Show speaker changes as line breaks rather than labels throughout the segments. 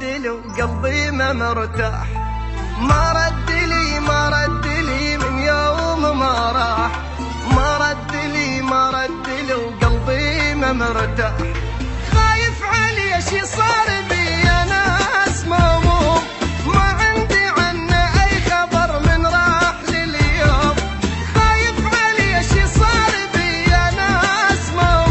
رد لي وقلبي ما مرتاح. ما رد لي من يوم ما راح. ما رد لي وقلبي ما مرتاح. خايف علي شي صار بي انا اسمه، ما عندي عنه اي خبر من راح لليوم. خايف علي شي صار بي انا اسمه،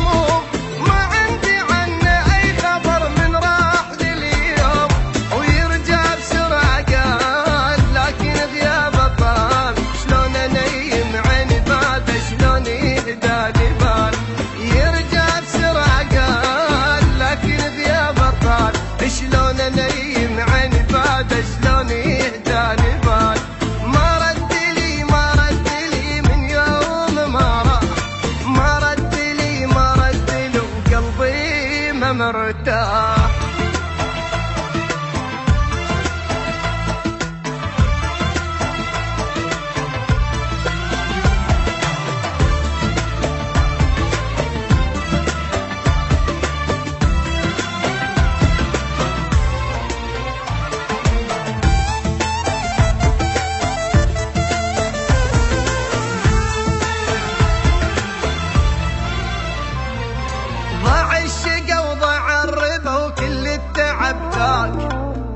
ما عندي عنه اي خبر من راح لليوم. ويرجع بسرعة قال لكن غيابه طال. شلون انيم عيني بعد شلون يهدالي بال. يرجع بسرعة قال لكن غيابه طال. شلون انيم عيني بعد شلون يهدالي بال. ما رد لي من يوم ما راح. ما رد لي وقلبي ما مرتاح.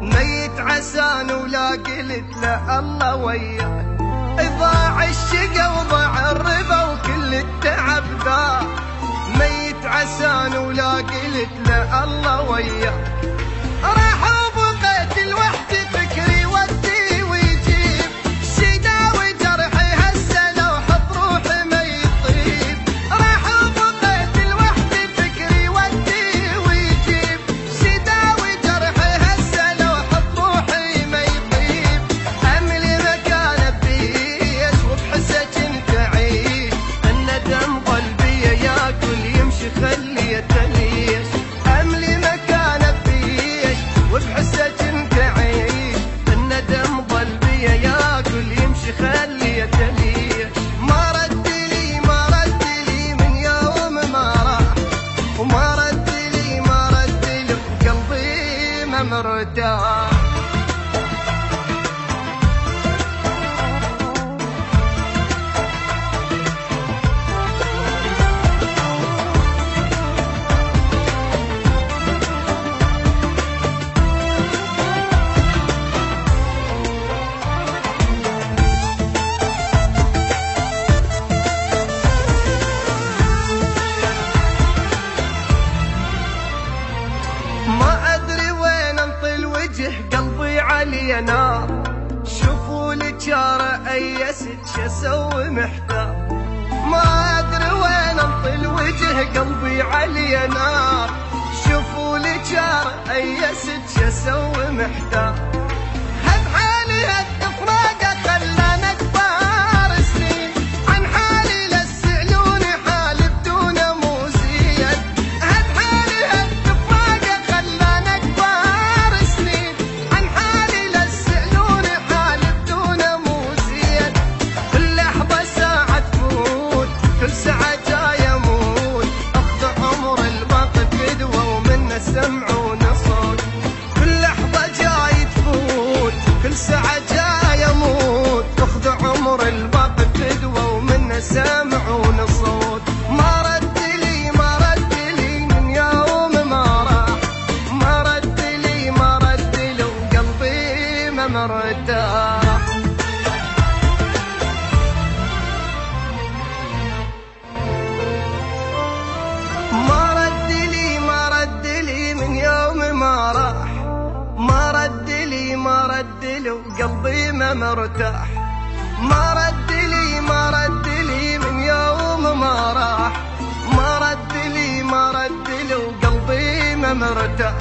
ميت عسان ولا قلت له الله وياك. ضاع الشقا وضاع الربا وكل التعب ذاك. ميت عسان ولا قلت له الله وياك. راح وبقيت لوحدي فكري ودي ويجيب. شداوي جرحي هسه لو حط روحي ما يطيب. راح وبقيت لوحدي فكري ودي ويجيب. شداوي جرحي هسه لو حط روحي ما يطيب. املي مكان بيش وبحسه كنت اعيش. الندم قلبي ياكل يمشي خليته ليش. املي مكان بيش وبحسه كنت اعيش. الندم قلبي ياكل يمشي خليته ليش. ما رد لي من يوم ما راح. وما رد لي وقلبي ما مرتاح. قلبي علي نار. شوفوا لي جاره ايست شسوي محتار. ما ادري وين انطي الوجه قلبي علي نار. شوفوا لي جاره ايست شسوي محتار. هب حالي هالتفراقه خلانا كبار سنين. عن حالي لا تسألوني حالي بدونه مو زين. هب حالي هالتفراقه خلانا كبار سنين. عن حالي لا تسألوني حالي بدونه مو زين. كل لحظه ساعه تفوت كل ساعه جاي اموت. اخذ عمر الباقي فدوه ومنه سمعون صوت. كل لحظه جاي تفوت كل ساعه جاي اموت. اخذ عمر الباقي فدوه ومنه سمعون صوت. ما رد لي من يوم ما راح. ما رد لي وقلبي ما مرتاح. ما رد لي من يوم ما راح. ما رد لي وقلبي ما مرتاح. ما رد لي من يوم ما راح. ما رد لي وقلبي ما مرتاح.